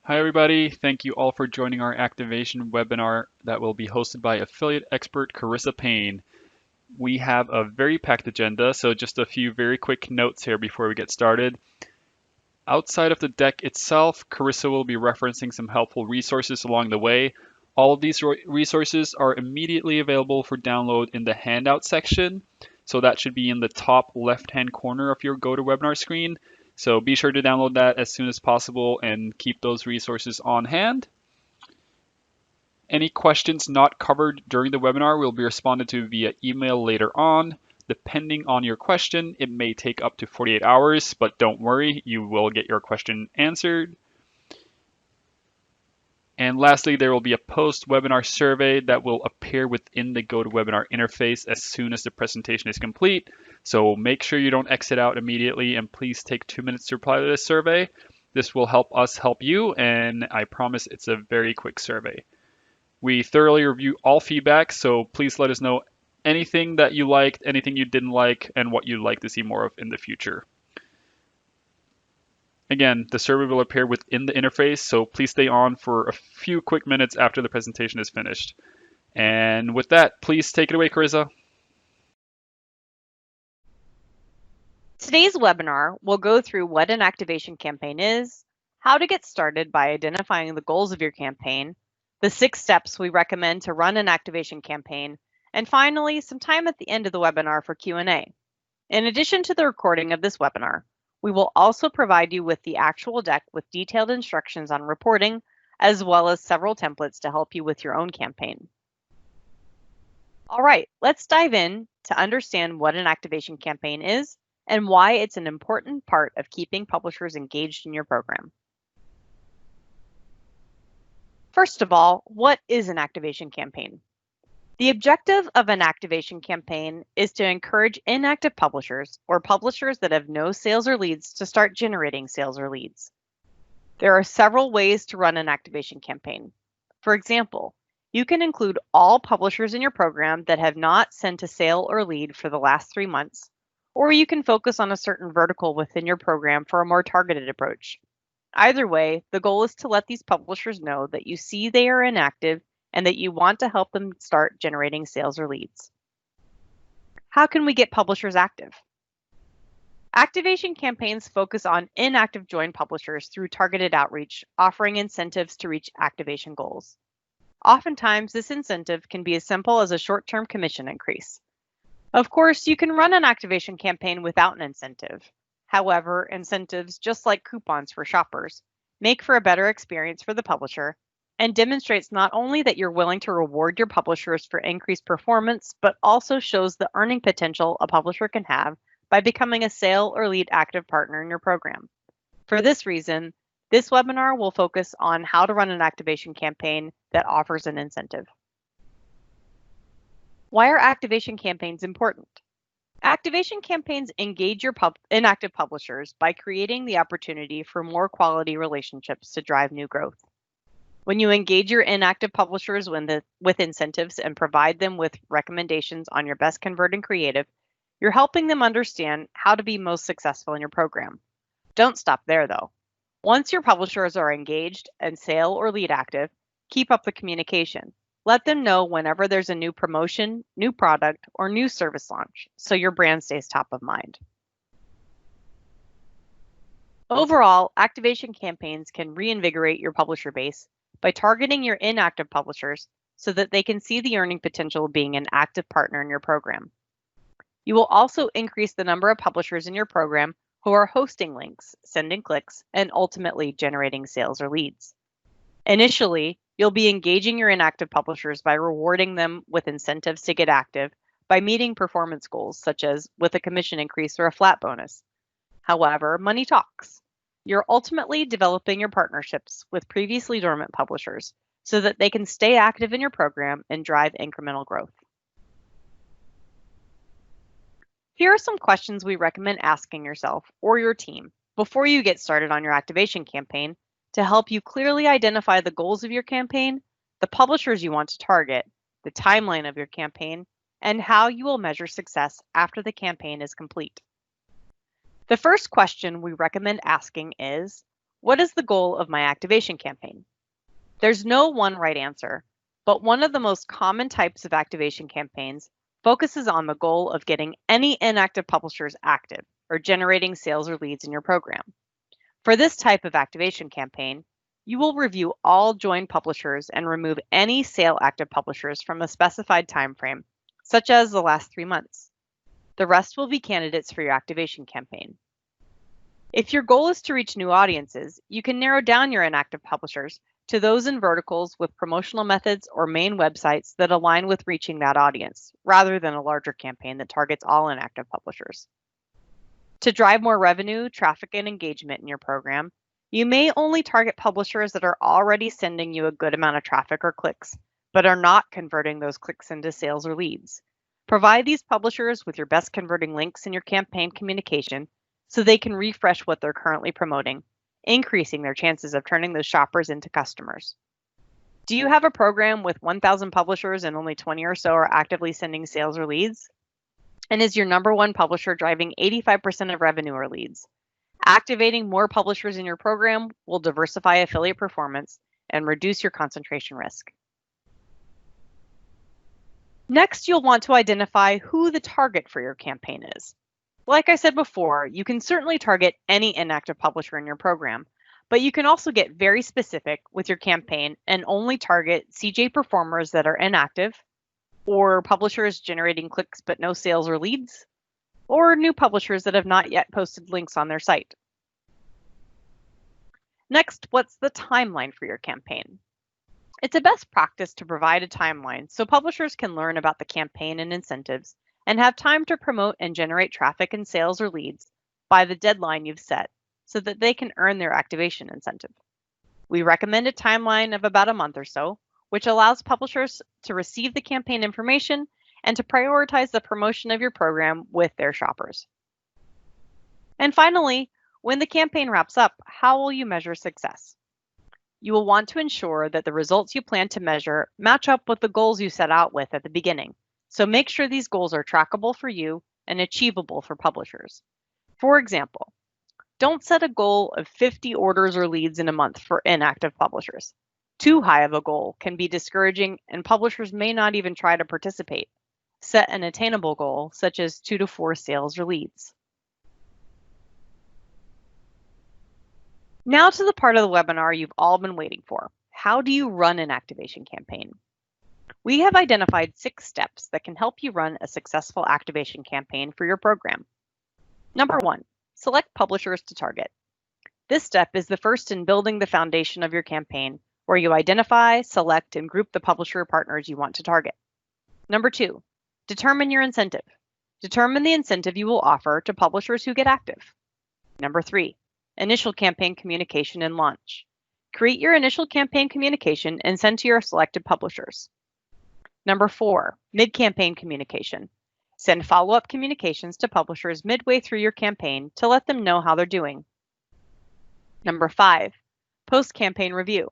Hi, everybody. Thank you all for joining our activation webinar that will be hosted by affiliate expert Carissa Payne. We have a very packed agenda, so just a few very quick notes here before we get started. Outside of the deck itself, Carissa will be referencing some helpful resources along the way. All of these resources are immediately available for download in the handout section, so that should be in the top left-hand corner of your GoToWebinar screen. So be sure to download that as soon as possible and keep those resources on hand. Any questions not covered during the webinar will be responded to via email later on. Depending on your question, it may take up to 48 hours, but don't worry, you will get your question answered. And lastly, there will be a post-webinar survey that will appear within the GoToWebinar interface as soon as the presentation is complete. So make sure you don't exit out immediately, and please take 2 minutes to reply to this survey. This will help us help you, and I promise it's a very quick survey. We thoroughly review all feedback, so please let us know anything that you liked, anything you didn't like, and what you'd like to see more of in the future. Again, the survey will appear within the interface, so please stay on for a few quick minutes after the presentation is finished. And with that, please take it away, Carissa. Today's webinar will go through what an activation campaign is, how to get started by identifying the goals of your campaign, the 6 steps we recommend to run an activation campaign, and finally, some time at the end of the webinar for Q&A. In addition to the recording of this webinar, we will also provide you with the actual deck with detailed instructions on reporting, as well as several templates to help you with your own campaign. All right, let's dive in to understand what an activation campaign is and why it's an important part of keeping publishers engaged in your program. First of all, what is an activation campaign? The objective of an activation campaign is to encourage inactive publishers or publishers that have no sales or leads to start generating sales or leads. There are several ways to run an activation campaign. For example, you can include all publishers in your program that have not sent a sale or lead for the last 3 months, or you can focus on a certain vertical within your program for a more targeted approach. Either way, the goal is to let these publishers know that you see they are inactive and that you want to help them start generating sales or leads. How can we get publishers active? Activation campaigns focus on inactive join publishers through targeted outreach, offering incentives to reach activation goals. Oftentimes, this incentive can be as simple as a short-term commission increase. Of course, you can run an activation campaign without an incentive. However, incentives, just like coupons for shoppers, make for a better experience for the publisher and demonstrates not only that you're willing to reward your publishers for increased performance, but also shows the earning potential a publisher can have by becoming a sale or lead active partner in your program. For this reason, this webinar will focus on how to run an activation campaign that offers an incentive. Why are activation campaigns important? Activation campaigns engage your inactive publishers by creating the opportunity for more quality relationships to drive new growth. When you engage your inactive publishers with incentives and provide them with recommendations on your best converting creative, you're helping them understand how to be most successful in your program. Don't stop there though. Once your publishers are engaged and sale or lead active, keep up the communication. Let them know whenever there's a new promotion, new product, or new service launch, so your brand stays top of mind. Overall, activation campaigns can reinvigorate your publisher base by targeting your inactive publishers so that they can see the earning potential of being an active partner in your program. You will also increase the number of publishers in your program who are hosting links, sending clicks, and ultimately generating sales or leads. Initially, you'll be engaging your inactive publishers by rewarding them with incentives to get active by meeting performance goals, such as with a commission increase or a flat bonus. However, money talks. You're ultimately developing your partnerships with previously dormant publishers so that they can stay active in your program and drive incremental growth. Here are some questions we recommend asking yourself or your team before you get started on your activation campaign to help you clearly identify the goals of your campaign, the publishers you want to target, the timeline of your campaign, and how you will measure success after the campaign is complete. The first question we recommend asking is, What is the goal of my activation campaign? There's no one right answer, but one of the most common types of activation campaigns focuses on the goal of getting any inactive publishers active or generating sales or leads in your program. For this type of activation campaign, you will review all joined publishers and remove any sale active publishers from a specified time frame, such as the last 3 months. The rest will be candidates for your activation campaign. If your goal is to reach new audiences, you can narrow down your inactive publishers to those in verticals with promotional methods or main websites that align with reaching that audience, rather than a larger campaign that targets all inactive publishers. To drive more revenue, traffic, and engagement in your program, you may only target publishers that are already sending you a good amount of traffic or clicks, but are not converting those clicks into sales or leads. Provide these publishers with your best converting links in your campaign communication so they can refresh what they're currently promoting, increasing their chances of turning those shoppers into customers. Do you have a program with 1,000 publishers and only 20 or so are actively sending sales or leads? And is your number one publisher driving 85% of revenue or leads? Activating more publishers in your program will diversify affiliate performance and reduce your concentration risk. Next, you'll want to identify who the target for your campaign is. Like I said before, you can certainly target any inactive publisher in your program, but you can also get very specific with your campaign and only target CJ performers that are inactive, or publishers generating clicks but no sales or leads, or new publishers that have not yet posted links on their site. Next, what's the timeline for your campaign? It's a best practice to provide a timeline so publishers can learn about the campaign and incentives and have time to promote and generate traffic and sales or leads by the deadline you've set so that they can earn their activation incentive. We recommend a timeline of about a month or so, which allows publishers to receive the campaign information and to prioritize the promotion of your program with their shoppers. And finally, when the campaign wraps up, how will you measure success? You will want to ensure that the results you plan to measure match up with the goals you set out with at the beginning. So make sure these goals are trackable for you and achievable for publishers. For example, don't set a goal of 50 orders or leads in a month for inactive publishers. Too high of a goal can be discouraging and publishers may not even try to participate. Set an attainable goal, such as 2 to 4 sales or leads. Now to the part of the webinar you've all been waiting for. How do you run an activation campaign? We have identified 6 steps that can help you run a successful activation campaign for your program. Number 1, select publishers to target. This step is the first in building the foundation of your campaign, where you identify, select, and group the publisher partners you want to target. Number 2, determine your incentive. Determine the incentive you will offer to publishers who get active. Number 3, initial campaign communication and launch. Create your initial campaign communication and send to your selected publishers. Number 4, mid-campaign communication. Send follow-up communications to publishers midway through your campaign to let them know how they're doing. Number 5, post-campaign review.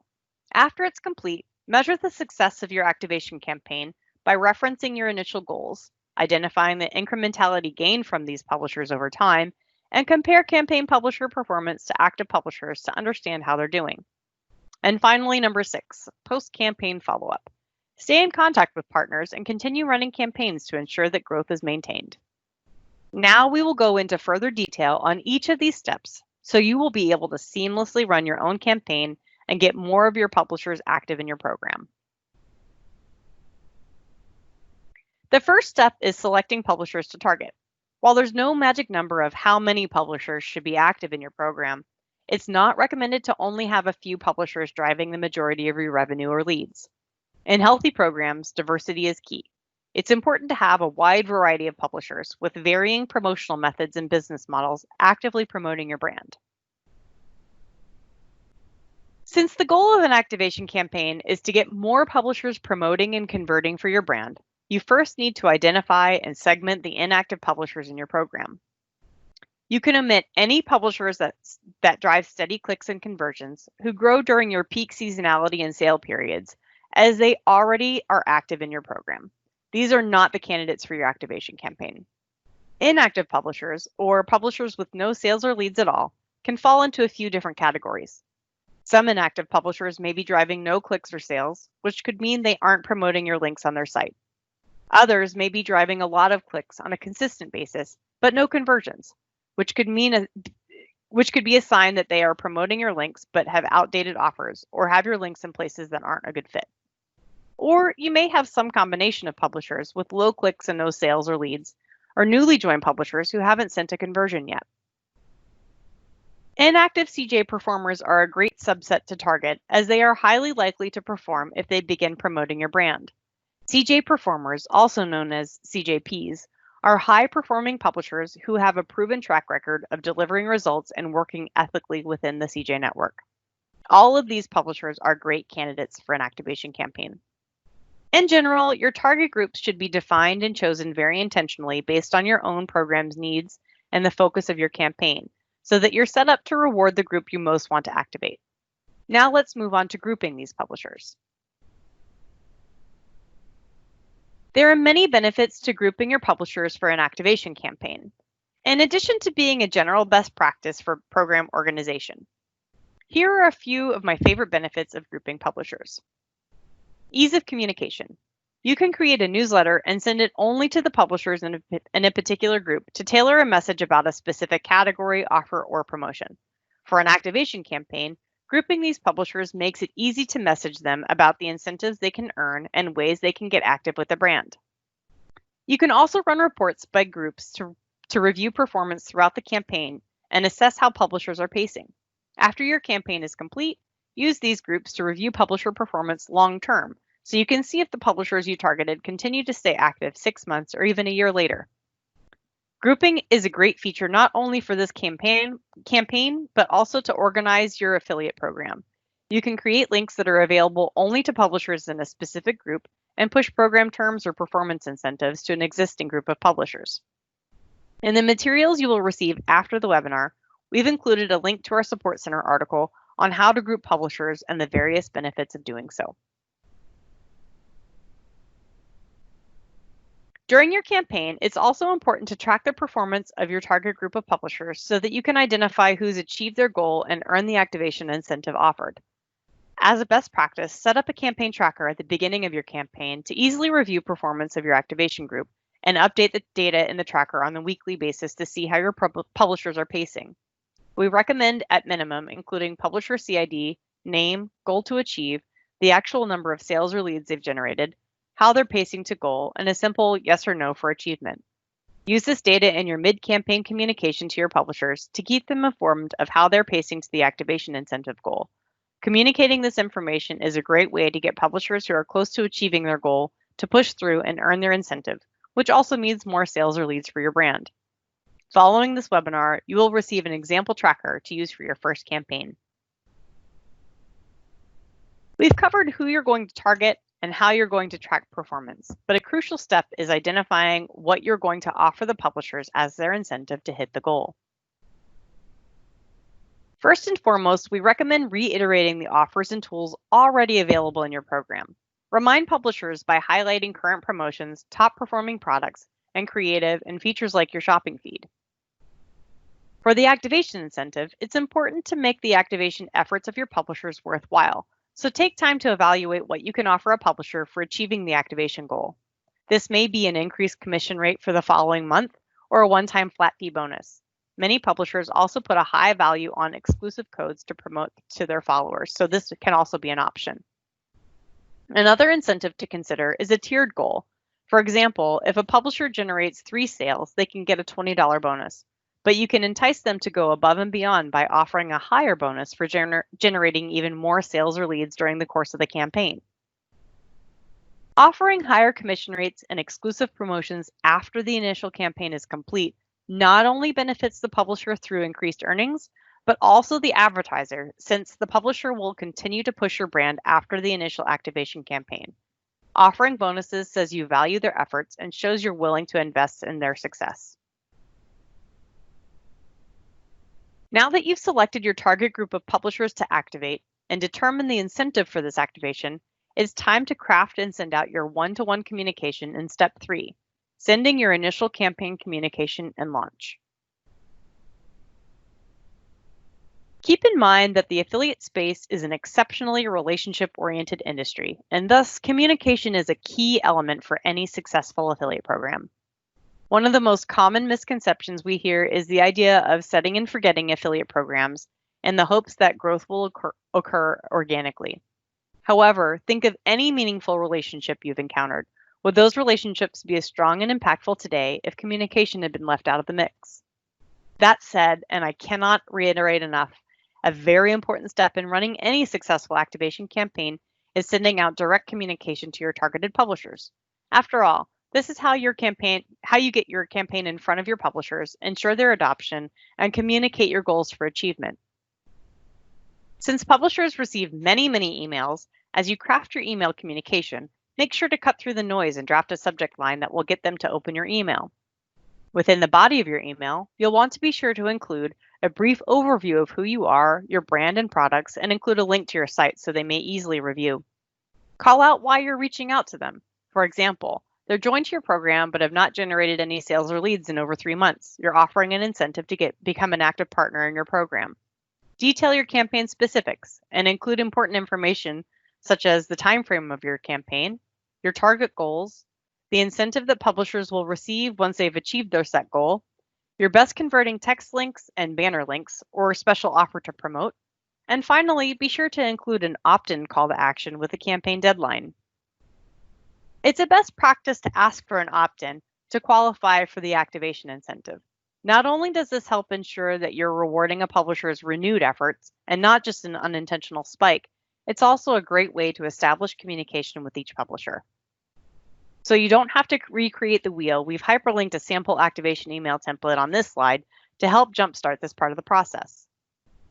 After it's complete, measure the success of your activation campaign by referencing your initial goals, identifying the incrementality gained from these publishers over time, and compare campaign publisher performance to active publishers to understand how they're doing. And finally, number 6, post-campaign follow-up. Stay in contact with partners and continue running campaigns to ensure that growth is maintained. Now we will go into further detail on each of these steps so you will be able to seamlessly run your own campaign and get more of your publishers active in your program. The first step is selecting publishers to target. While there's no magic number of how many publishers should be active in your program, it's not recommended to only have a few publishers driving the majority of your revenue or leads. In healthy programs, diversity is key. It's important to have a wide variety of publishers with varying promotional methods and business models actively promoting your brand. Since the goal of an activation campaign is to get more publishers promoting and converting for your brand, you first need to identify and segment the inactive publishers in your program. You can omit any publishers that drive steady clicks and conversions who grow during your peak seasonality and sale periods, as they already are active in your program. These are not the candidates for your activation campaign. Inactive publishers, or publishers with no sales or leads at all, can fall into a few different categories. Some inactive publishers may be driving no clicks or sales, which could mean they aren't promoting your links on their site. Others may be driving a lot of clicks on a consistent basis, but no conversions, which could be a sign that they are promoting your links but have outdated offers or have your links in places that aren't a good fit. Or you may have some combination of publishers with low clicks and no sales or leads, or newly joined publishers who haven't sent a conversion yet. Inactive CJ performers are a great subset to target, as they are highly likely to perform if they begin promoting your brand. CJ performers, also known as CJPs, are high-performing publishers who have a proven track record of delivering results and working ethically within the CJ network. All of these publishers are great candidates for an activation campaign. In general, your target groups should be defined and chosen very intentionally based on your own program's needs and the focus of your campaign, so that you're set up to reward the group you most want to activate. Now let's move on to grouping these publishers. There are many benefits to grouping your publishers for an activation campaign, in addition to being a general best practice for program organization. Here are a few of my favorite benefits of grouping publishers. Ease of communication. You can create a newsletter and send it only to the publishers in a particular group to tailor a message about a specific category, offer, or promotion. For an activation campaign, grouping these publishers makes it easy to message them about the incentives they can earn and ways they can get active with the brand. You can also run reports by groups to review performance throughout the campaign and assess how publishers are pacing. After your campaign is complete, use these groups to review publisher performance long-term, so you can see if the publishers you targeted continue to stay active 6 months or even a year later. Grouping is a great feature not only for this campaign, but also to organize your affiliate program. You can create links that are available only to publishers in a specific group and push program terms or performance incentives to an existing group of publishers. In the materials you will receive after the webinar, we've included a link to our Support Center article on how to group publishers and the various benefits of doing so. During your campaign, it's also important to track the performance of your target group of publishers so that you can identify who's achieved their goal and earn the activation incentive offered. As a best practice, set up a campaign tracker at the beginning of your campaign to easily review performance of your activation group and update the data in the tracker on a weekly basis to see how your publishers are pacing. We recommend, at minimum, including publisher CID, name, goal to achieve, the actual number of sales or leads they've generated, how they're pacing to goal, and a simple yes or no for achievement. Use this data in your mid-campaign communication to your publishers to keep them informed of how they're pacing to the activation incentive goal. Communicating this information is a great way to get publishers who are close to achieving their goal to push through and earn their incentive, which also means more sales or leads for your brand. Following this webinar, you will receive an example tracker to use for your first campaign. We've covered who you're going to target and how you're going to track performance, but a crucial step is identifying what you're going to offer the publishers as their incentive to hit the goal. First and foremost, we recommend reiterating the offers and tools already available in your program. Remind publishers by highlighting current promotions, top performing products, and creative and features like your shopping feed. For the activation incentive, it's important to make the activation efforts of your publishers worthwhile. So take time to evaluate what you can offer a publisher for achieving the activation goal. This may be an increased commission rate for the following month or a one-time flat fee bonus. Many publishers also put a high value on exclusive codes to promote to their followers, so this can also be an option. Another incentive to consider is a tiered goal. For example, if a publisher generates 3 sales, they can get a $20 bonus. But you can entice them to go above and beyond by offering a higher bonus for generating even more sales or leads during the course of the campaign. Offering higher commission rates and exclusive promotions after the initial campaign is complete not only benefits the publisher through increased earnings, but also the advertiser, since the publisher will continue to push your brand after the initial activation campaign. Offering bonuses says you value their efforts and shows you're willing to invest in their success. Now that you've selected your target group of publishers to activate and determined the incentive for this activation, it's time to craft and send out your one-to-one communication in step 3, sending your initial campaign communication and launch. Keep in mind that the affiliate space is an exceptionally relationship-oriented industry, and thus communication is a key element for any successful affiliate program. One of the most common misconceptions we hear is the idea of setting and forgetting affiliate programs in the hopes that growth will occur organically. However, think of any meaningful relationship you've encountered. Would those relationships be as strong and impactful today if communication had been left out of the mix? That said, and I cannot reiterate enough, a very important step in running any successful activation campaign is sending out direct communication to your targeted publishers. After all, this is how you get your campaign in front of your publishers, ensure their adoption, and communicate your goals for achievement. Since publishers receive many emails, as you craft your email communication, make sure to cut through the noise and draft a subject line that will get them to open your email. Within the body of your email, you'll want to be sure to include a brief overview of who you are, your brand and products, and include a link to your site so they may easily review. Call out why you're reaching out to them. For example, they're joined to your program but have not generated any sales or leads in over 3 months. You're offering an incentive to become an active partner in your program. Detail your campaign specifics and include important information such as the time frame of your campaign, your target goals, the incentive that publishers will receive once they've achieved their set goal, your best converting text links and banner links or special offer to promote, and finally, be sure to include an opt-in call to action with a campaign deadline. It's a best practice to ask for an opt-in to qualify for the activation incentive. Not only does this help ensure that you're rewarding a publisher's renewed efforts and not just an unintentional spike, it's also a great way to establish communication with each publisher. So you don't have to recreate the wheel. We've hyperlinked a sample activation email template on this slide to help jumpstart this part of the process.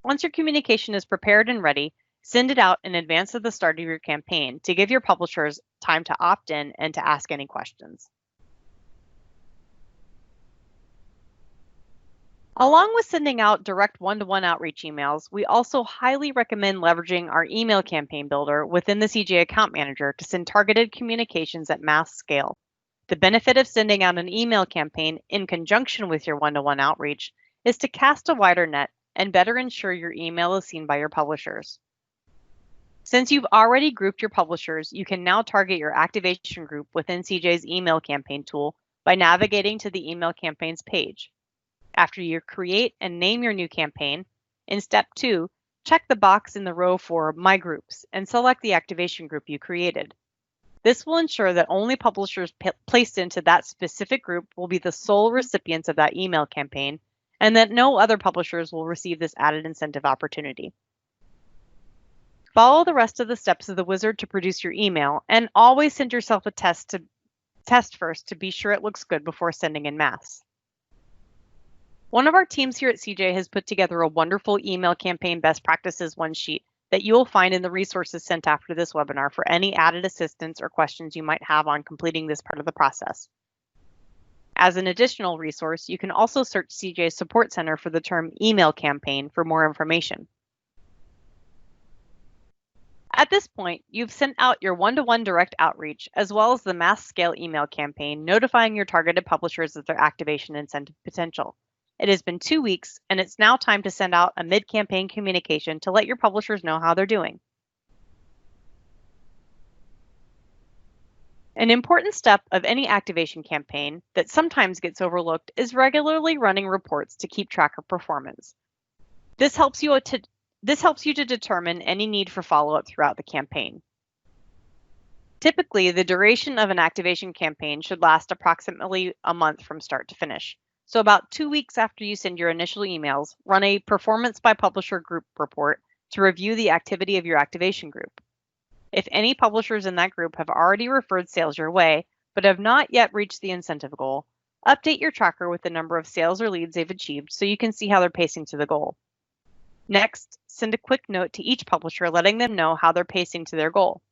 Once your communication is prepared and ready, send it out in advance of the start of your campaign to give your publishers time to opt in and to ask any questions. Along with sending out direct one-to-one outreach emails, we also highly recommend leveraging our email campaign builder within the CJ Account Manager to send targeted communications at mass scale. The benefit of sending out an email campaign in conjunction with your one-to-one outreach is to cast a wider net and better ensure your email is seen by your publishers. Since you've already grouped your publishers, you can now target your activation group within CJ's email campaign tool by navigating to the email campaigns page. After you create and name your new campaign, in step 2, check the box in the row for My Groups and select the activation group you created. This will ensure that only publishers placed into that specific group will be the sole recipients of that email campaign and that no other publishers will receive this added incentive opportunity. Follow the rest of the steps of the wizard to produce your email and always send yourself a test first to be sure it looks good before sending en masse. One of our teams here at CJ has put together a wonderful email campaign best practices one sheet that you will find in the resources sent after this webinar for any added assistance or questions you might have on completing this part of the process. As an additional resource, you can also search CJ's Support Center for the term email campaign for more information. At this point, you've sent out your one-to-one direct outreach as well as the mass scale email campaign notifying your targeted publishers of their activation incentive potential. It has been 2 weeks, and it's now time to send out a mid-campaign communication to let your publishers know how they're doing. An important step of any activation campaign that sometimes gets overlooked is regularly running reports to keep track of performance. This helps you to determine any need for follow-up throughout the campaign. Typically, the duration of an activation campaign should last approximately a month from start to finish. So about 2 weeks after you send your initial emails, run a performance by publisher group report to review the activity of your activation group. If any publishers in that group have already referred sales your way, but have not yet reached the incentive goal, update your tracker with the number of sales or leads they've achieved so you can see how they're pacing to the goal. Next, send a quick note to each publisher letting them know how they're pacing to their goal.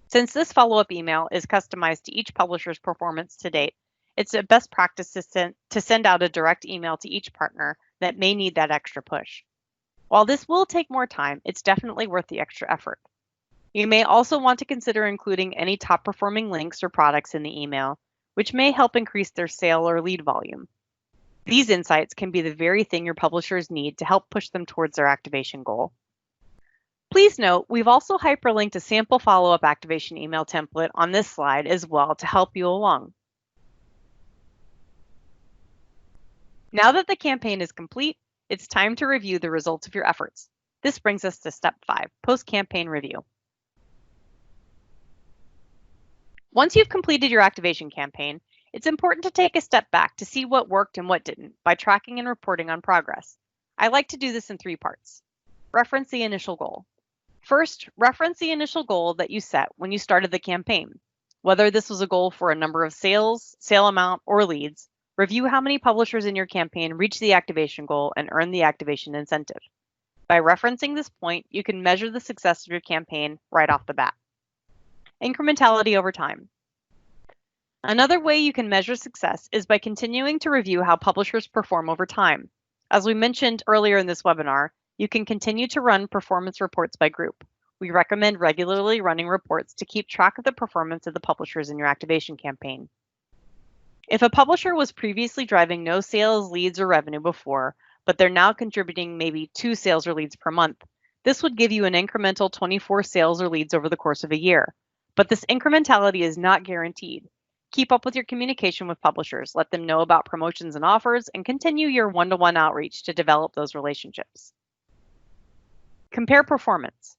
Since this follow-up email is customized to each publisher's performance to date, it's a best practice to send out a direct email to each partner that may need that extra push. While this will take more time, it's definitely worth the extra effort. You may also want to consider including any top performing links or products in the email, which may help increase their sale or lead volume. These insights can be the very thing your publishers need to help push them towards their activation goal. Please note, we've also hyperlinked a sample follow-up activation email template on this slide as well to help you along. Now that the campaign is complete, it's time to review the results of your efforts. This brings us to step 5, post-campaign review. Once you've completed your activation campaign, it's important to take a step back to see what worked and what didn't by tracking and reporting on progress. I like to do this in 3 parts. Reference the initial goal. First, reference the initial goal that you set when you started the campaign. Whether this was a goal for a number of sales, sale amount, or leads, review how many publishers in your campaign reached the activation goal and earned the activation incentive. By referencing this point, you can measure the success of your campaign right off the bat. Incrementality over time. Another way you can measure success is by continuing to review how publishers perform over time. As we mentioned earlier in this webinar, you can continue to run performance reports by group. We recommend regularly running reports to keep track of the performance of the publishers in your activation campaign. If a publisher was previously driving no sales, leads, or revenue before, but they're now contributing maybe 2 sales or leads per month, this would give you an incremental 24 sales or leads over the course of a year. But this incrementality is not guaranteed. Keep up with your communication with publishers, let them know about promotions and offers, and continue your one-to-one outreach to develop those relationships. Compare performance.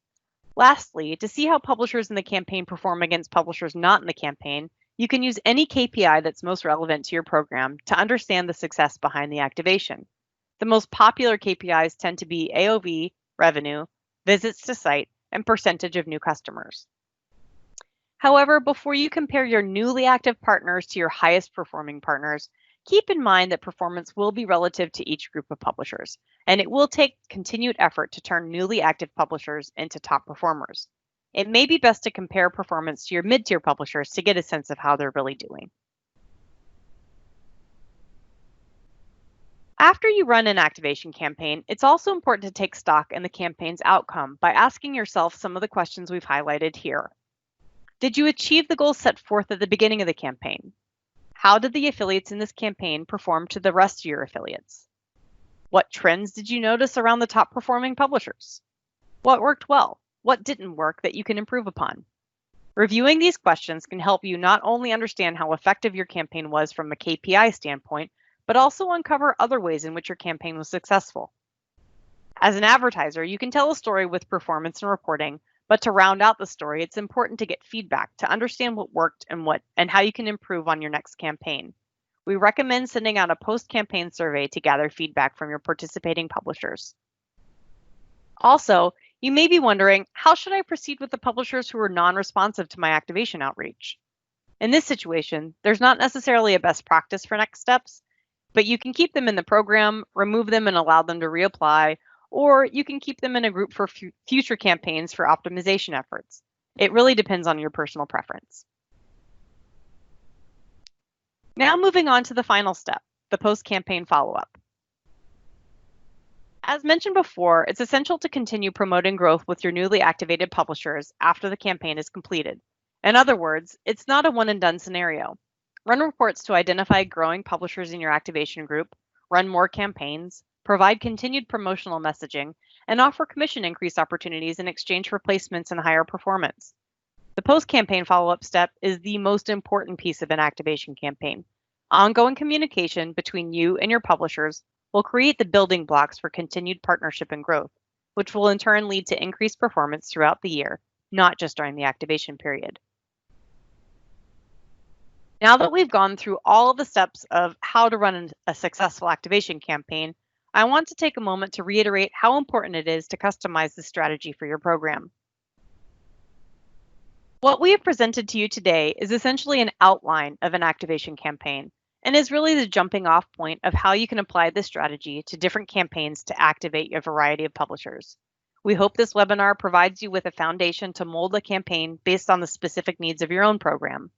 Lastly, to see how publishers in the campaign perform against publishers not in the campaign, you can use any KPI that's most relevant to your program to understand the success behind the activation. The most popular KPIs tend to be AOV, revenue, visits to site, and percentage of new customers. However, before you compare your newly active partners to your highest performing partners, keep in mind that performance will be relative to each group of publishers, and it will take continued effort to turn newly active publishers into top performers. It may be best to compare performance to your mid-tier publishers to get a sense of how they're really doing. After you run an activation campaign, it's also important to take stock in the campaign's outcome by asking yourself some of the questions we've highlighted here. Did you achieve the goals set forth at the beginning of the campaign? How did the affiliates in this campaign perform to the rest of your affiliates? What trends did you notice around the top performing publishers? What worked well? What didn't work that you can improve upon? Reviewing these questions can help you not only understand how effective your campaign was from a KPI standpoint, but also uncover other ways in which your campaign was successful. As an advertiser, you can tell a story with performance and reporting, but to round out the story, it's important to get feedback to understand what worked and how you can improve on your next campaign. We recommend sending out a post-campaign survey to gather feedback from your participating publishers. Also, you may be wondering, how should I proceed with the publishers who are non-responsive to my activation outreach? In this situation, there's not necessarily a best practice for next steps, but you can keep them in the program, remove them and allow them to reapply, or you can keep them in a group for future campaigns for optimization efforts. It really depends on your personal preference. Now moving on to the final step, the post-campaign follow-up. As mentioned before, it's essential to continue promoting growth with your newly activated publishers after the campaign is completed. In other words, it's not a one-and-done scenario. Run reports to identify growing publishers in your activation group, run more campaigns, provide continued promotional messaging, and offer commission increase opportunities in exchange for placements and higher performance. The post-campaign follow-up step is the most important piece of an activation campaign. Ongoing communication between you and your publishers will create the building blocks for continued partnership and growth, which will in turn lead to increased performance throughout the year, not just during the activation period. Now that we've gone through all of the steps of how to run a successful activation campaign, I want to take a moment to reiterate how important it is to customize this strategy for your program. What we have presented to you today is essentially an outline of an activation campaign and is really the jumping off point of how you can apply this strategy to different campaigns to activate a variety of publishers. We hope this webinar provides you with a foundation to mold a campaign based on the specific needs of your own program.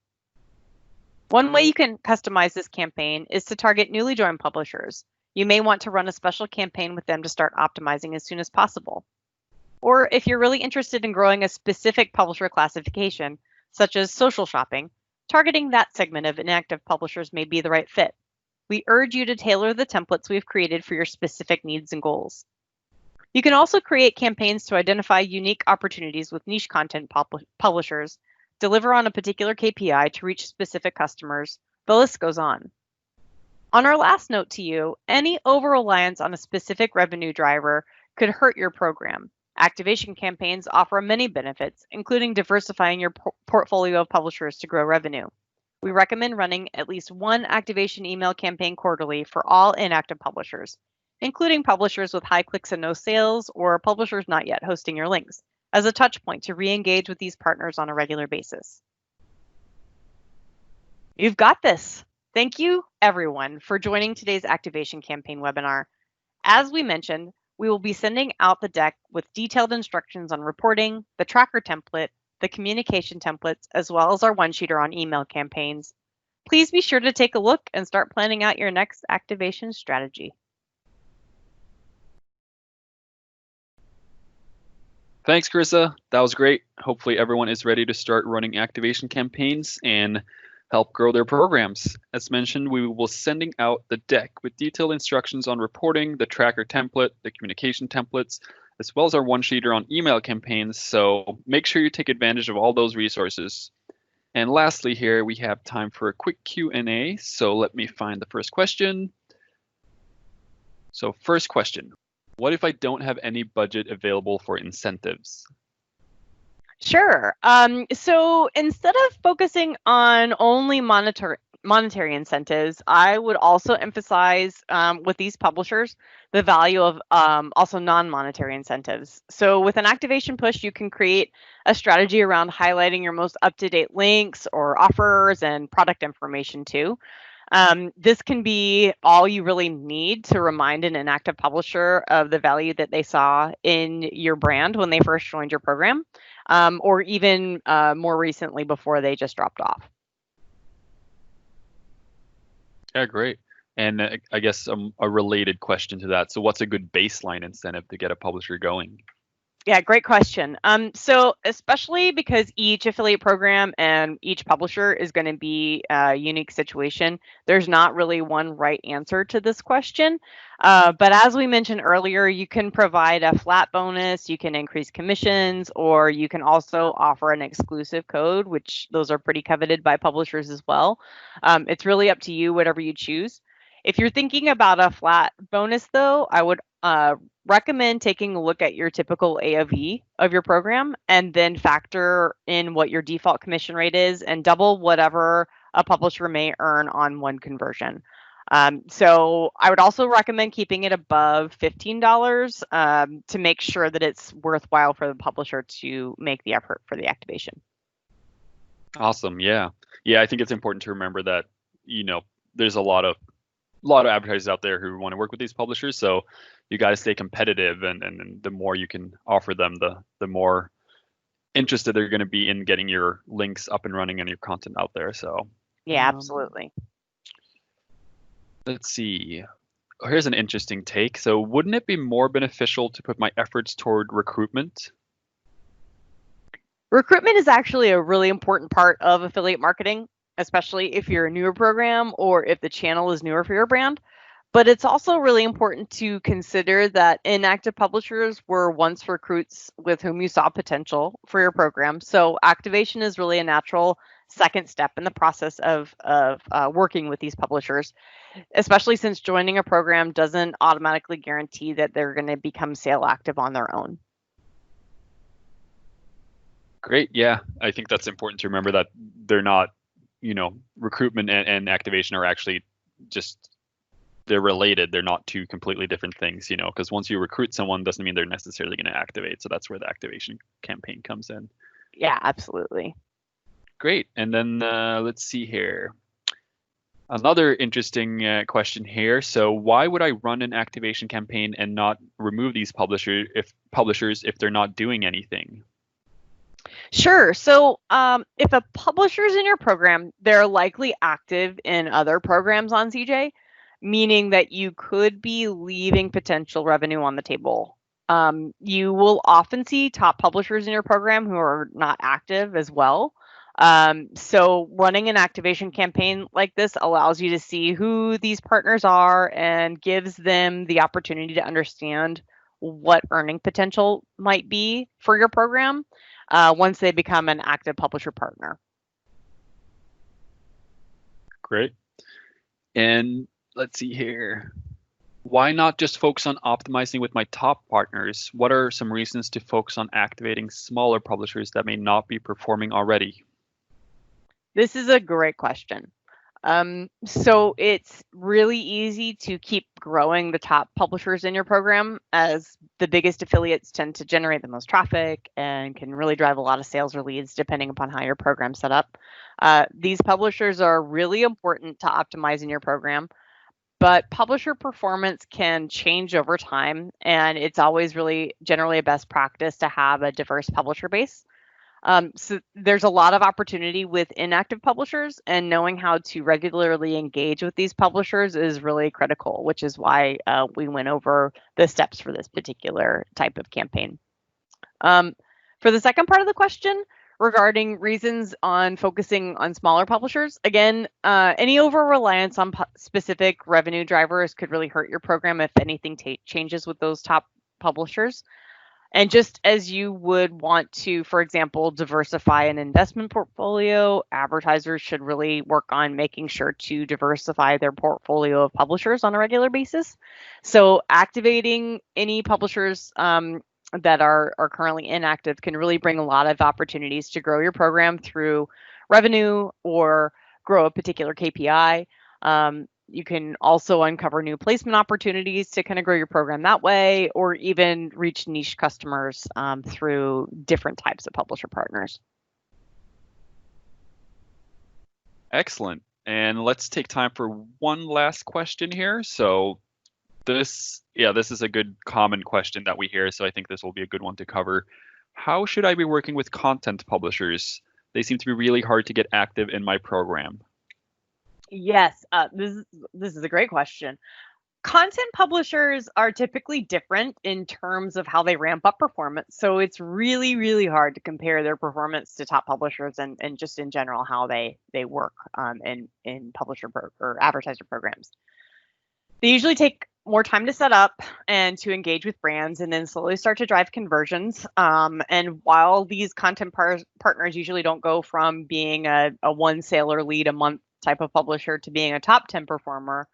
One way you can customize this campaign is to target newly joined publishers. You may want to run a special campaign with them to start optimizing as soon as possible. Or if you're really interested in growing a specific publisher classification, such as social shopping, targeting that segment of inactive publishers may be the right fit. we urge you to tailor the templates we've created for your specific needs and goals. You can also create campaigns to identify unique opportunities with niche content publishers, deliver on a particular KPI to reach specific customers. The list goes on. On our last note to you, any over-reliance on a specific revenue driver could hurt your program. Activation campaigns offer many benefits, including diversifying your portfolio of publishers to grow revenue. We recommend running at least one activation email campaign quarterly for all inactive publishers, including publishers with high clicks and no sales or publishers not yet hosting your links, as a touch point to re-engage with these partners on a regular basis. You've got this. Thank you, everyone, for joining today's activation campaign webinar. As we mentioned, we will be sending out the deck with detailed instructions on reporting, the tracker template, the communication templates, as well as our one-sheeter on email campaigns. Please be sure to take a look and start planning out your next activation strategy. Thanks, Carissa. That was great. Hopefully everyone is ready to start running activation campaigns and help grow their programs. As mentioned, we will be sending out the deck with detailed instructions on reporting, the tracker template, the communication templates, as well as our one-sheeter on email campaigns. So make sure you take advantage of all those resources. And lastly here, we have time for a quick Q&A. So let me find the first question. So first question, what if I don't have any budget available for incentives? Sure. So instead of focusing on only monetary incentives, I would also emphasize with these publishers the value of also non-monetary incentives. So with an activation push, you can create a strategy around highlighting your most up-to-date links or offers and product information too. This can be all you really need to remind an inactive publisher of the value that they saw in your brand when they first joined your program, or even more recently before they just dropped off. Yeah, great. And I guess a related question to that. So what's a good baseline incentive to get a publisher going? Yeah, great question. So especially because each affiliate program and each publisher is going to be a unique situation, there's not really one right answer to this question. But as we mentioned earlier, you can provide a flat bonus, you can increase commissions, or you can also offer an exclusive code, which those are pretty coveted by publishers as well. It's really up to you, whatever you choose. If you're thinking about a flat bonus, though, I would recommend taking a look at your typical AOV of your program and then factor in what your default commission rate is and double whatever a publisher may earn on one conversion. So I would also recommend keeping it above $15 to make sure that it's worthwhile for the publisher to make the effort for the activation. Awesome. Yeah. Yeah, I think it's important to remember that, there's a lot of advertisers out there who want to work with these publishers. So you got to stay competitive, and the more you can offer them, the more interested they're going to be in getting your links up and running and your content out there. So yeah, absolutely. Let's see. Here's an interesting take. So wouldn't it be more beneficial to put my efforts toward recruitment? Recruitment is actually a really important part of affiliate marketing, especially if you're a newer program or if the channel is newer for your brand. But it's also really important to consider that inactive publishers were once recruits with whom you saw potential for your program. So activation is really a natural second step in the process of working with these publishers, especially since joining a program doesn't automatically guarantee that they're going to become sale active on their own. Great. Yeah, I think that's important to remember that they're not, recruitment and activation are actually they're related. They're not two completely different things, because once you recruit someone doesn't mean they're necessarily going to activate. So that's where the activation campaign comes in. Yeah, absolutely. Great. And then let's see here. Another interesting question here. So why would I run an activation campaign and not remove these publishers if they're not doing anything? Sure. So if a publisher's in your program, they're likely active in other programs on CJ, meaning that you could be leaving potential revenue on the table. You will often see top publishers in your program who are not active as well. So running an activation campaign like this allows you to see who these partners are and gives them the opportunity to understand what earning potential might be for your program once they become an active publisher partner. Great. And let's see here. Why not just focus on optimizing with my top partners? What are some reasons to focus on activating smaller publishers that may not be performing already? This is a great question. So it's really easy to keep growing the top publishers in your program, as the biggest affiliates tend to generate the most traffic and can really drive a lot of sales or leads depending upon how your program's set up. These publishers are really important to optimize in your program, but publisher performance can change over time, and it's always really generally a best practice to have a diverse publisher base. So there's a lot of opportunity with inactive publishers, and knowing how to regularly engage with these publishers is really critical, which is why we went over the steps for this particular type of campaign. For the second part of the question regarding reasons on focusing on smaller publishers, again, any over reliance on specific revenue drivers could really hurt your program if anything changes with those top publishers. And just as you would want to, for example, diversify an investment portfolio, advertisers should really work on making sure to diversify their portfolio of publishers on a regular basis. So activating any publishers that are currently inactive can really bring a lot of opportunities to grow your program through revenue or grow a particular KPI. You can also uncover new placement opportunities to kind of grow your program that way, or even reach niche customers through different types of publisher partners. Excellent. And let's take time for one last question here. So this is a good common question that we hear, so I think this will be a good one to cover. How should I be working with content publishers? They seem to be really hard to get active in my program. Yes, this is a great question. Content publishers are typically different in terms of how they ramp up performance. So it's really, really hard to compare their performance to top publishers and just in general how they work in publisher or advertiser programs. They usually take more time to set up and to engage with brands, and then slowly start to drive conversions. And while these content partners usually don't go from being a one sale or lead a month type of publisher to being a top 10 performer,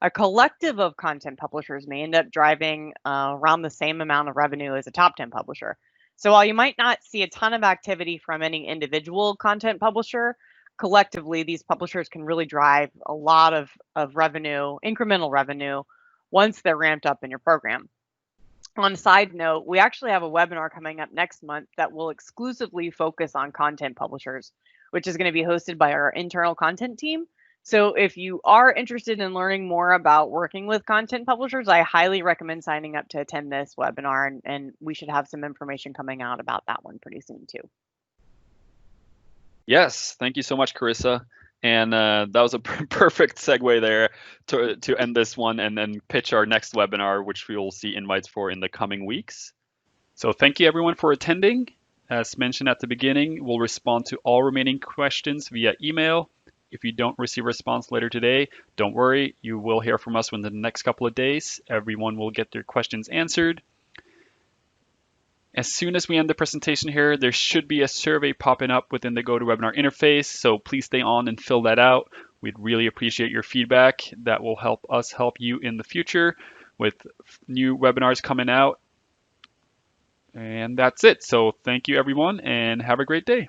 a collective of content publishers may end up driving around the same amount of revenue as a top 10 publisher. So while you might not see a ton of activity from any individual content publisher, collectively, these publishers can really drive a lot of revenue, incremental revenue, once they're ramped up in your program. On a side note, we actually have a webinar coming up next month that will exclusively focus on content publishers, which is going to be hosted by our internal content team. So if you are interested in learning more about working with content publishers, I highly recommend signing up to attend this webinar, and we should have some information coming out about that one pretty soon too. Yes, thank you so much, Carissa. And that was a perfect segue there to end this one and then pitch our next webinar, which we will see invites for in the coming weeks. So thank you everyone for attending. As mentioned at the beginning, we'll respond to all remaining questions via email. If you don't receive a response later today, don't worry, you will hear from us within the next couple of days. Everyone will get their questions answered. As soon as we end the presentation here, there should be a survey popping up within the GoToWebinar interface, so please stay on and fill that out. We'd really appreciate your feedback. That will help us help you in the future with new webinars coming out. And that's it. So thank you everyone and have a great day.